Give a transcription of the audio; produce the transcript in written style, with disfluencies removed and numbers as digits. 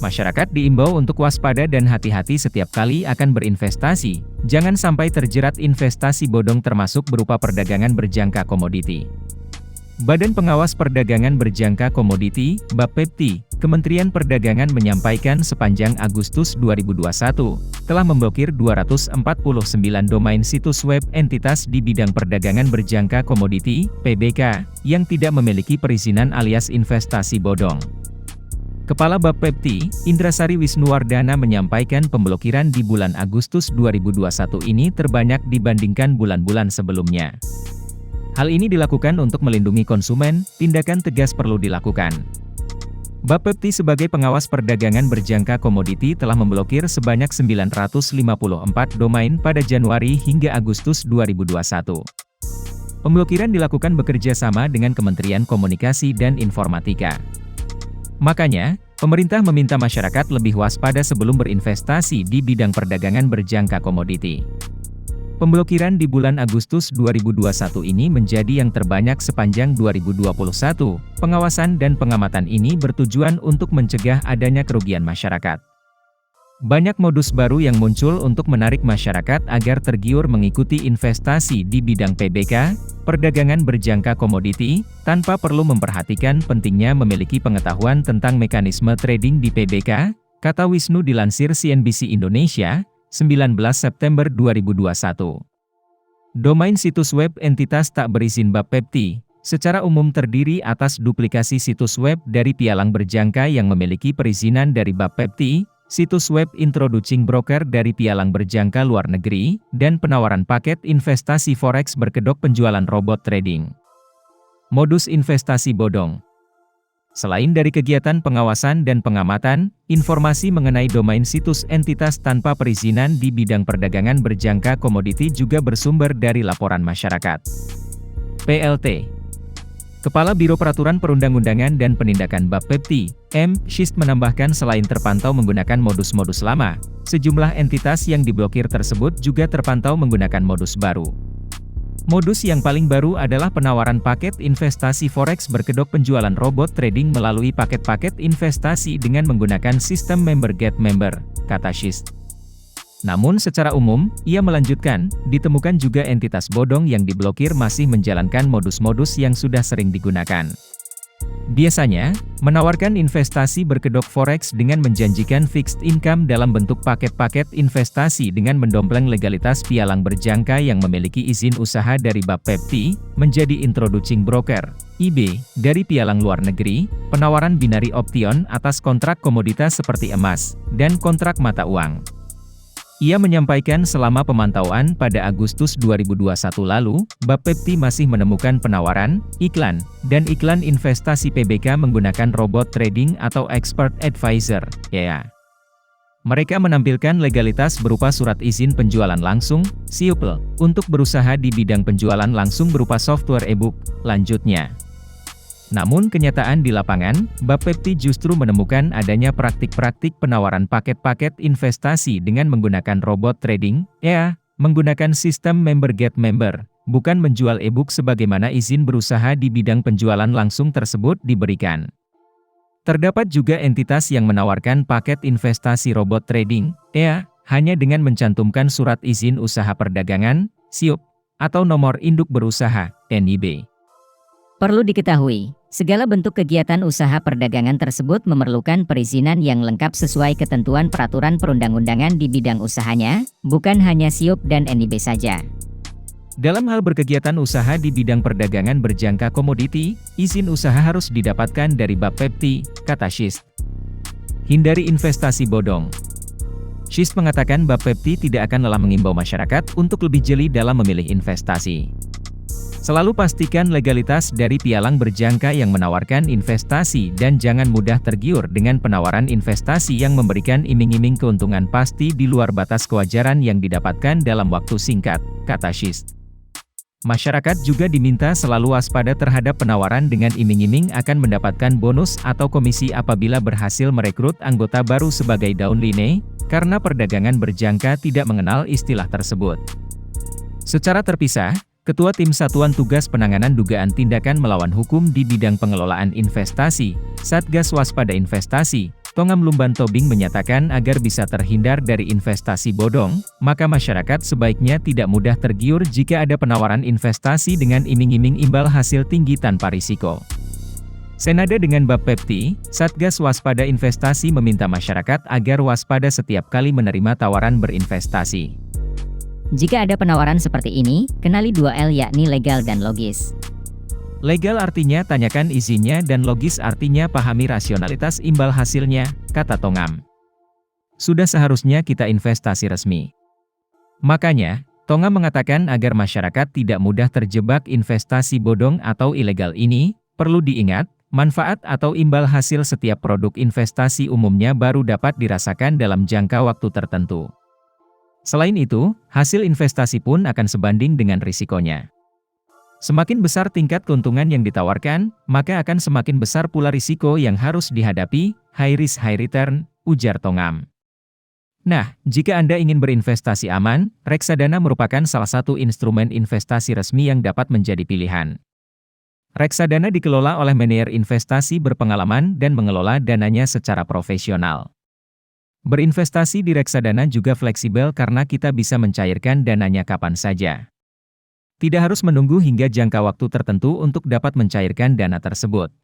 Masyarakat diimbau untuk waspada dan hati-hati setiap kali akan berinvestasi, jangan sampai terjerat investasi bodong termasuk berupa perdagangan berjangka komoditi. Badan Pengawas Perdagangan Berjangka Komoditi, Bapepti, Kementerian Perdagangan menyampaikan sepanjang Agustus 2021, telah memblokir 249 domain situs web entitas di bidang perdagangan berjangka komoditi, PBK, yang tidak memiliki perizinan alias investasi bodong. Kepala Bapepti, Indrasari Wisnuwardana menyampaikan pemblokiran di bulan Agustus 2021 ini terbanyak dibandingkan bulan-bulan sebelumnya. Hal ini dilakukan untuk melindungi konsumen, tindakan tegas perlu dilakukan. Bapepti sebagai pengawas perdagangan berjangka komoditi telah memblokir sebanyak 954 domain pada Januari hingga Agustus 2021. Pemblokiran dilakukan bekerja sama dengan Kementerian Komunikasi dan Informatika. Makanya, pemerintah meminta masyarakat lebih waspada sebelum berinvestasi di bidang perdagangan berjangka komoditi. Pemblokiran di bulan Agustus 2021 ini menjadi yang terbanyak sepanjang 2021. Pengawasan dan pengamatan ini bertujuan untuk mencegah adanya kerugian masyarakat. Banyak modus baru yang muncul untuk menarik masyarakat agar tergiur mengikuti investasi di bidang PBK, perdagangan berjangka komoditi, tanpa perlu memperhatikan pentingnya memiliki pengetahuan tentang mekanisme trading di PBK, kata Wisnu dilansir CNBC Indonesia, 19 September 2021. Domain situs web entitas tak berizin Bapepti, secara umum terdiri atas duplikasi situs web dari pialang berjangka yang memiliki perizinan dari Bapepti, situs web introducing broker dari pialang berjangka luar negeri, dan penawaran paket investasi forex berkedok penjualan robot trading. Modus investasi bodong. Selain dari kegiatan pengawasan dan pengamatan, informasi mengenai domain situs entitas tanpa perizinan di bidang perdagangan berjangka komoditi juga bersumber dari laporan masyarakat. PLT. Kepala Biro Peraturan Perundang-undangan dan Penindakan Bapepti, M. Syist menambahkan selain terpantau menggunakan modus-modus lama, sejumlah entitas yang diblokir tersebut juga terpantau menggunakan modus baru. Modus yang paling baru adalah penawaran paket investasi forex berkedok penjualan robot trading melalui paket-paket investasi dengan menggunakan sistem member get member, kata Syist. Namun secara umum, ia melanjutkan, ditemukan juga entitas bodong yang diblokir masih menjalankan modus-modus yang sudah sering digunakan. Biasanya, menawarkan investasi berkedok forex dengan menjanjikan fixed income dalam bentuk paket-paket investasi dengan mendompleng legalitas pialang berjangka yang memiliki izin usaha dari Bapepti, menjadi introducing broker, IB, dari pialang luar negeri, penawaran binary option atas kontrak komoditas seperti emas, dan kontrak mata uang. Ia menyampaikan selama pemantauan pada Agustus 2021 lalu, Bapepti masih menemukan penawaran, iklan, dan iklan investasi PBK menggunakan robot trading atau expert advisor, (EA). Mereka menampilkan legalitas berupa surat izin penjualan langsung, SIUPL, untuk berusaha di bidang penjualan langsung berupa software e-book, lanjutnya. Namun kenyataan di lapangan, Bapepti justru menemukan adanya praktik-praktik penawaran paket-paket investasi dengan menggunakan robot trading, (EA), menggunakan sistem member get member, bukan menjual e-book sebagaimana izin berusaha di bidang penjualan langsung tersebut diberikan. Terdapat juga entitas yang menawarkan paket investasi robot trading, (EA), hanya dengan mencantumkan surat izin usaha perdagangan, SIUP, atau nomor induk berusaha, NIB. Perlu diketahui, segala bentuk kegiatan usaha perdagangan tersebut memerlukan perizinan yang lengkap sesuai ketentuan peraturan perundang-undangan di bidang usahanya, bukan hanya SIUP dan NIB saja. Dalam hal berkegiatan usaha di bidang perdagangan berjangka komoditi, izin usaha harus didapatkan dari Bapepti, kata Syist. Hindari investasi bodong. Syist mengatakan Bapepti tidak akan lelah mengimbau masyarakat untuk lebih jeli dalam memilih investasi. Selalu pastikan legalitas dari pialang berjangka yang menawarkan investasi dan jangan mudah tergiur dengan penawaran investasi yang memberikan iming-iming keuntungan pasti di luar batas kewajaran yang didapatkan dalam waktu singkat, kata Syist. Masyarakat juga diminta selalu waspada terhadap penawaran dengan iming-iming akan mendapatkan bonus atau komisi apabila berhasil merekrut anggota baru sebagai downline, karena perdagangan berjangka tidak mengenal istilah tersebut. Secara terpisah, Ketua Tim Satuan Tugas Penanganan Dugaan Tindakan Melawan Hukum di Bidang Pengelolaan Investasi, Satgas Waspada Investasi, Tongam Lumban Tobing menyatakan agar bisa terhindar dari investasi bodong, maka masyarakat sebaiknya tidak mudah tergiur jika ada penawaran investasi dengan iming-iming imbal hasil tinggi tanpa risiko. Senada dengan Bapepti, Satgas Waspada Investasi meminta masyarakat agar waspada setiap kali menerima tawaran berinvestasi. Jika ada penawaran seperti ini, kenali 2L yakni legal dan logis. Legal artinya tanyakan izinnya dan logis artinya pahami rasionalitas imbal hasilnya, kata Tongam. Sudah seharusnya kita investasi resmi. Makanya, Tongam mengatakan agar masyarakat tidak mudah terjebak investasi bodong atau ilegal ini, perlu diingat, manfaat atau imbal hasil setiap produk investasi umumnya baru dapat dirasakan dalam jangka waktu tertentu. Selain itu, hasil investasi pun akan sebanding dengan risikonya. Semakin besar tingkat keuntungan yang ditawarkan, maka akan semakin besar pula risiko yang harus dihadapi, high risk high return, ujar Tongam. Nah, jika Anda ingin berinvestasi aman, reksadana merupakan salah satu instrumen investasi resmi yang dapat menjadi pilihan. Reksadana dikelola oleh manajer investasi berpengalaman dan mengelola dananya secara profesional. Berinvestasi di reksadana juga fleksibel karena kita bisa mencairkan dananya kapan saja. Tidak harus menunggu hingga jangka waktu tertentu untuk dapat mencairkan dana tersebut.